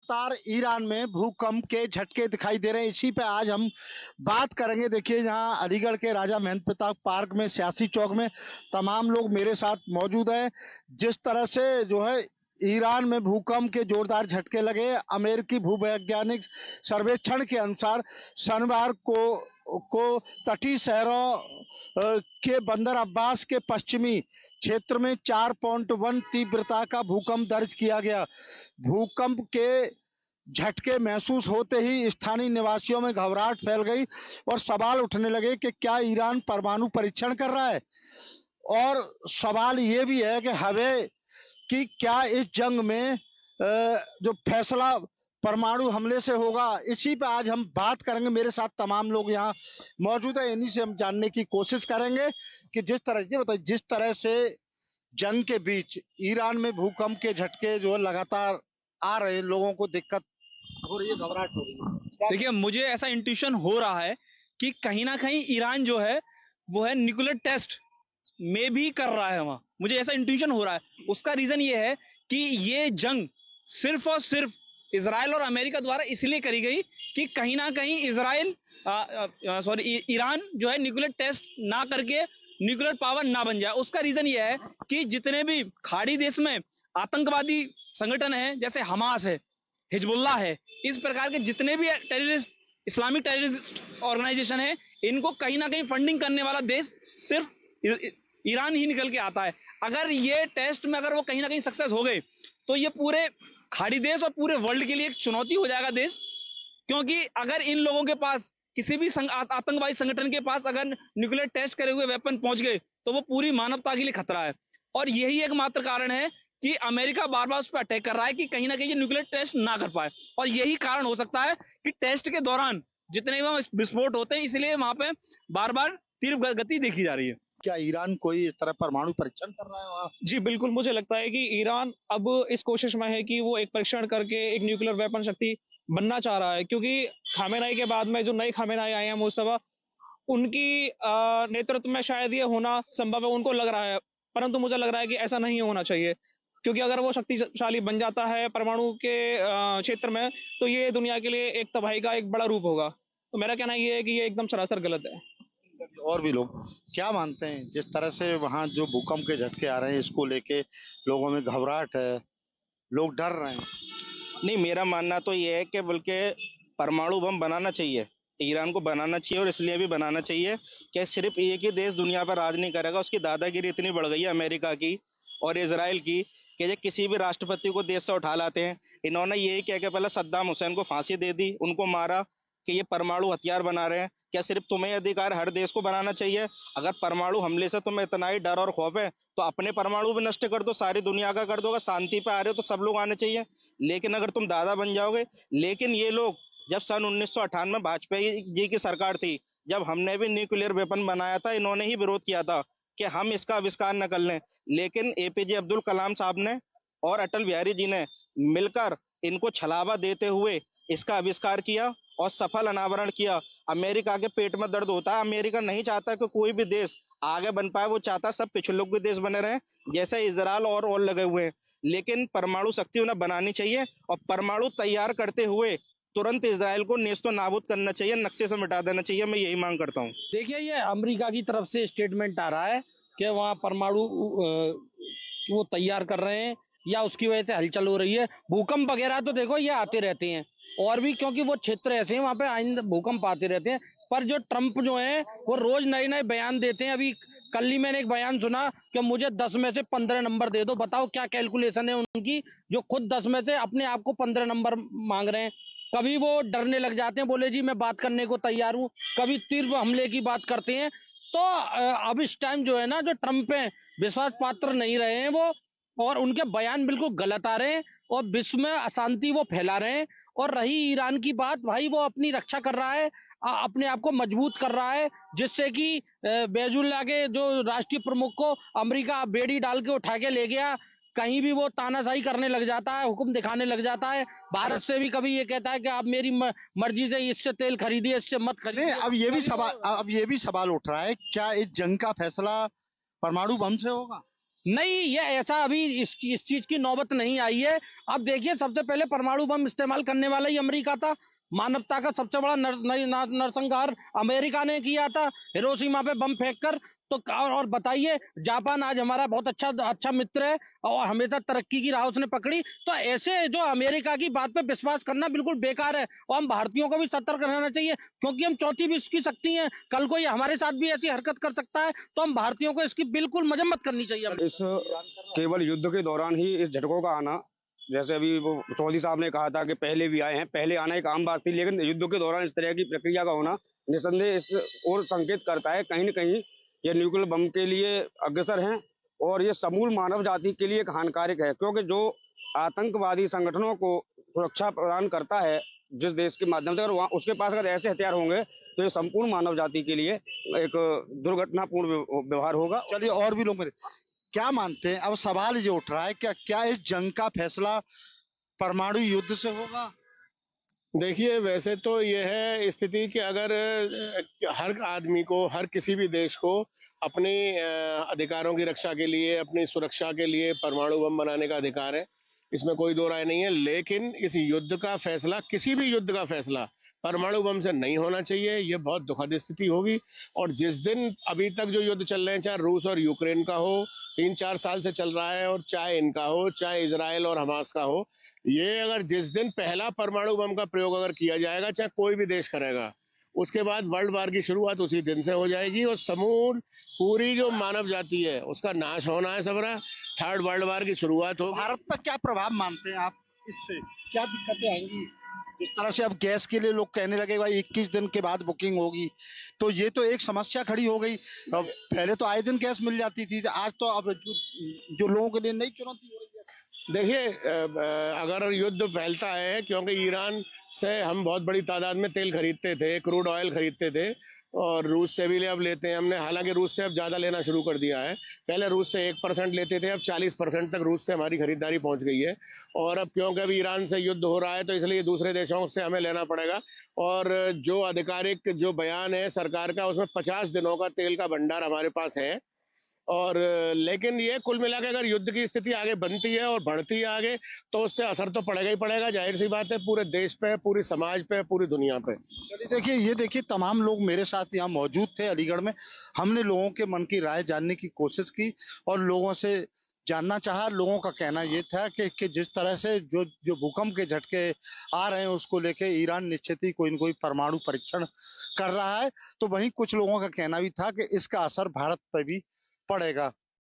लगातार ईरान में भूकंप के झटके दिखाई दे रहे हैं। इसी पे आज हम बात करेंगे। देखिए, यहाँ अलीगढ़ के राजा महेंद्र प्रताप पार्क में, सियासी चौक में तमाम लोग मेरे साथ मौजूद हैं। जिस तरह से जो है ईरान में भूकंप के जोरदार झटके लगे, अमेरिकी भूवैज्ञानिक सर्वेक्षण के अनुसार शनिवार को तटीय शहरों के बंदर अब्बास के पश्चिमी क्षेत्र में 4.1 तीव्रता का भूकंप दर्ज किया गया। भूकंप के झटके महसूस होते ही स्थानीय निवासियों में घबराहट फैल गई और सवाल उठने लगे कि क्या ईरान परमाणु परीक्षण कर रहा है। और सवाल ये भी है कि हमें कि क्या इस जंग में जो फैसला परमाणु हमले से होगा। इसी पे आज हम बात करेंगे। मेरे साथ तमाम लोग यहाँ मौजूद है, इन्हीं से हम जानने की कोशिश करेंगे कि जिस तरह से जंग के बीच ईरान में भूकंप के झटके जो लगातार आ रहे हैं, लोगों को दिक्कत हो रही है, घबराहट हो रही है। देखिए, मुझे ऐसा इंट्यूशन हो रहा है कि कहीं ना कहीं ईरान जो है वो है न्यूक्लियर टेस्ट में भी कर रहा है वहां। मुझे ऐसा इंट्यूशन हो रहा है। उसका रीजन ये है कि ये जंग सिर्फ और सिर्फ इजराइल और अमेरिका द्वारा इसलिए करी गई कि कहीं ना कहीं ईरान जो है न्यूक्लियर टेस्ट ना करके न्यूक्लियर पावर ना बन जाए। उसका रीजन ये है कि जितने भी खाड़ी देश में आतंकवादी संगठन है, जैसे हमास है, हिजबुल्ला है, इस प्रकार के जितने भी टेररिस्ट, इस्लामिक टेररिस्ट ऑर्गेनाइजेशन है, इनको कहीं ना कहीं फंडिंग करने वाला देश सिर्फ ईरान ही निकल के आता है। अगर ये टेस्ट में अगर वो कहीं ना कहीं सक्सेस हो गए तो ये पूरे खाड़ी देश और पूरे वर्ल्ड के लिए एक चुनौती हो जाएगा देश। क्योंकि अगर इन लोगों के पास किसी भी आतंकवादी संगठन के पास अगर न्यूक्लियर टेस्ट करे हुए वेपन पहुंच गए तो वो पूरी मानवता के लिए खतरा है। और यही एकमात्र कारण है कि अमेरिका बार बार उस पर अटैक कर रहा है कि कहीं ना कहीं ये न्यूक्लियर टेस्ट ना कर पाए। और यही कारण हो सकता है कि टेस्ट के दौरान जितने भी विस्फोट होते हैं, इसलिए वहां पे बार बार तीव्र गति देखी जा रही है। क्या ईरान कोई इस तरह परमाणु परीक्षण कर रहा है वहाँ? जी बिल्कुल, मुझे लगता है कि ईरान अब इस कोशिश में है कि वो एक परीक्षण करके एक न्यूक्लियर वेपन शक्ति बनना चाह रहा है। क्योंकि खामेनेई के बाद में जो नए खामेनेई आए हैं मुस्तफा, उनकी नेतृत्व में शायद ये होना संभव है, उनको लग रहा है। परंतु मुझे लग रहा है कि ऐसा नहीं होना चाहिए, क्योंकि अगर वो शक्तिशाली बन जाता है परमाणु के क्षेत्र में, तो ये दुनिया के लिए एक तबाही का एक बड़ा रूप होगा। तो मेरा कहना ये है कि ये एकदम सरासर गलत है। और भी लोग क्या मानते हैं? जिस तरह से वहाँ जो भूकंप के झटके आ रहे हैं, इसको लेके लोगों में घबराहट है, लोग डर रहे हैं। नहीं, मेरा मानना तो ये है कि बल्कि परमाणु बम बनाना चाहिए, ईरान को बनाना चाहिए। और इसलिए भी बनाना चाहिए कि सिर्फ एक ही देश दुनिया पर राज नहीं करेगा। उसकी दादागिरी इतनी बढ़ गई है अमेरिका की और इजराइल की कि ये किसी भी राष्ट्रपति को देश से उठा लाते हैं। इन्होंने यही कह के पहले सद्दाम हुसैन को फांसी दे दी, उनको मारा कि ये परमाणु हथियार बना रहे हैं। क्या सिर्फ तुम्हें अधिकार हर देश को बनाना चाहिए? अगर परमाणु हमले से तुम्हें इतना ही डर और खौफ है तो अपने परमाणु भी नष्ट कर दो, सारी दुनिया का कर दो। अगर शांति पे आ रहे हो तो सब लोग आने चाहिए। लेकिन अगर तुम दादा बन जाओगे, लेकिन ये लोग जब सन 1998 में वाजपेयी जी की सरकार थी, जब हमने भी न्यूक्लियर वेपन बनाया था, इन्होंने ही विरोध किया था कि हम इसका आविष्कार न कर लें। लेकिन एपीजे अब्दुल कलाम साहब ने और अटल बिहारी जी ने मिलकर इनको छलावा देते हुए इसका आविष्कार किया और सफल अनावरण किया। अमेरिका के पेट में दर्द होता है। अमेरिका नहीं चाहता कि कोई भी देश आगे बन पाए, वो चाहता सब पिछले के देश बने रहे, जैसे इजराइल और लगे हुए हैं। लेकिन परमाणु शक्ति उन्हें बनानी चाहिए और परमाणु तैयार करते हुए तुरंत इजराइल को नेस्तो नाबूद करना चाहिए, नक्शे से मिटा देना चाहिए। मैं यही मांग करता हूँ। देखिए, ये अमेरिका की तरफ से स्टेटमेंट आ रहा है कि वहाँ परमाणु वो तैयार कर रहे हैं या उसकी वजह से हलचल हो रही है। भूकंप वगैरह तो देखो ये आते रहते हैं और भी, क्योंकि वो क्षेत्र ऐसे हैं वहाँ पे आइंदा भूकंप आते रहते हैं। पर जो ट्रंप जो है वो रोज नए नए बयान देते हैं। अभी कल ही मैंने एक बयान सुना कि मुझे 10 में से 15 नंबर दे दो। बताओ क्या कैलकुलेशन है उनकी, जो खुद 10 में से अपने आप को 15 नंबर मांग रहे हैं। कभी वो डरने लग जाते हैं, बोले जी मैं बात करने को तैयार हूँ, कभी तीव्र हमले की बात करते हैं। तो अब इस टाइम जो है ना, जो ट्रंप है विश्वास पात्र नहीं रहे हैं वो, और उनके बयान बिल्कुल गलत आ रहे हैं और विश्व में अशांति वो फैला रहे हैं। और रही ईरान की बात, भाई वो अपनी रक्षा कर रहा है, अपने आप को मजबूत कर रहा है, जिससे कि बैजुल्ला के जो राष्ट्रीय प्रमुख को अमेरिका बेड़ी डाल के उठा के ले गया। कहीं भी वो तानाशाही करने लग जाता है, हुक्म दिखाने लग जाता है। भारत से भी कभी ये कहता है कि आप मेरी मर्जी से इससे तेल खरीदिए, इससे मत खरीदिए। अब ये भी सवाल उठ रहा है, क्या इस जंग का फैसला परमाणु बम से होगा? नहीं, ये ऐसा अभी इस चीज की नौबत नहीं आई है। अब देखिए, सबसे पहले परमाणु बम इस्तेमाल करने वाला ही अमेरिका था। मानवता का सबसे बड़ा नरसंहार अमेरिका ने किया था, हिरोशिमा पे बम फेंक कर। तो और बताइए, जापान आज हमारा बहुत अच्छा मित्र है और हमेशा तरक्की की राह उसने पकड़ी। तो ऐसे जो अमेरिका की बात पे विश्वास करना बिल्कुल बेकार है, और हम भारतीयों को भी सतर्क रहना चाहिए, क्योंकि हम चौथी विश्व की शक्ति हैं। कल को ये हमारे साथ भी ऐसी हरकत कर सकता है, तो हम भारतीयों को इसकी बिल्कुल मजम्मत करनी चाहिए। इस केवल युद्ध के दौरान ही इस झटकों का आना, जैसे अभी वो चौधरी साहब ने कहा था कि पहले भी आए हैं, पहले आना एक आम बात थी, लेकिन युद्ध के दौरान इस तरह की प्रक्रिया का होना निसंदेह इस और संकेत करता है कहीं न कहीं ये न्यूक्लियर बम के लिए अग्रसर हैं, और ये समूल मानव जाति के लिए एक हानिकारक है, क्योंकि जो आतंकवादी संगठनों को सुरक्षा प्रदान करता है जिस देश के माध्यम से, अगर वहाँ उसके पास अगर ऐसे हथियार होंगे तो ये संपूर्ण मानव जाति के लिए एक दुर्घटनापूर्ण व्यवहार होगा। चलिए, और भी लोग मेरे क्या मानते हैं? अब सवाल ये उठ रहा है, क्या इस जंग का फैसला परमाणु युद्ध से होगा? देखिए, वैसे तो ये है स्थिति कि अगर हर आदमी को, हर किसी भी देश को अपने अधिकारों की रक्षा के लिए, अपनी सुरक्षा के लिए परमाणु बम बनाने का अधिकार है, इसमें कोई दो राय नहीं है। लेकिन इस युद्ध का फैसला, किसी भी युद्ध का फैसला परमाणु बम से नहीं होना चाहिए। ये बहुत दुखद स्थिति होगी। और जिस दिन अभी तक जो युद्ध चल रहे हैं, चाहे रूस और यूक्रेन का हो, 3-4 साल से चल रहा है, और चाहे इनका हो, चाहे इजराइल और हमास का हो, ये अगर जिस दिन पहला परमाणु बम का प्रयोग अगर किया जाएगा, चाहे कोई भी देश करेगा, उसके बाद वर्ल्ड वार की शुरुआत उसी दिन से हो जाएगी, और समूल पूरी जो मानव जाति है उसका नाश होना है सबरा। थर्ड वर्ल्ड वार की शुरुआत हो। भारत पर क्या प्रभाव मानते हैं आप? इससे क्या दिक्कतें आएंगी? जिस तरह से अब गैस के लिए लोग कहने लगे भाई 21 दिन के बाद बुकिंग होगी, तो ये तो एक समस्या खड़ी हो गई। अब पहले तो आए दिन गैस मिल जाती थी, आज तो अब जो लोगों के लिए नई चुनौती हो रही है। देखिए, अगर युद्ध फैलता है, क्योंकि ईरान से हम बहुत बड़ी तादाद में तेल खरीदते थे, क्रूड ऑयल खरीदते थे, और रूस से भी अब लेते हैं हमने। हालांकि रूस से अब ज़्यादा लेना शुरू कर दिया है। पहले रूस से 1% लेते थे, अब 40% तक रूस से हमारी खरीदारी पहुंच गई है। और अब क्योंकि अभी ईरान से युद्ध हो रहा है, तो इसलिए दूसरे देशों से हमें लेना पड़ेगा। और जो आधिकारिक जो बयान है सरकार का, उसमें 50 दिनों का तेल का भंडार हमारे पास है। और लेकिन ये कुल मिला के अगर युद्ध की स्थिति आगे बनती है और बढ़ती है आगे, तो उससे असर तो पड़ेगा ही पड़ेगा। जाहिर सी बात है, पूरे देश पे, पूरी समाज पे, पूरी दुनिया पे। चलिए देखिए, ये देखिए, तमाम लोग मेरे साथ यहाँ मौजूद थे अलीगढ़ में। हमने लोगों के मन की राय जानने की कोशिश की और लोगों से जानना चाहा। लोगों का कहना ये था कि जिस तरह से जो भूकंप के झटके आ रहे हैं, उसको लेके ईरान निश्चित ही कोई न कोई परमाणु परीक्षण कर रहा है। तो वहीं कुछ लोगों का कहना भी था कि इसका असर भारत पर भी पड़ेगा।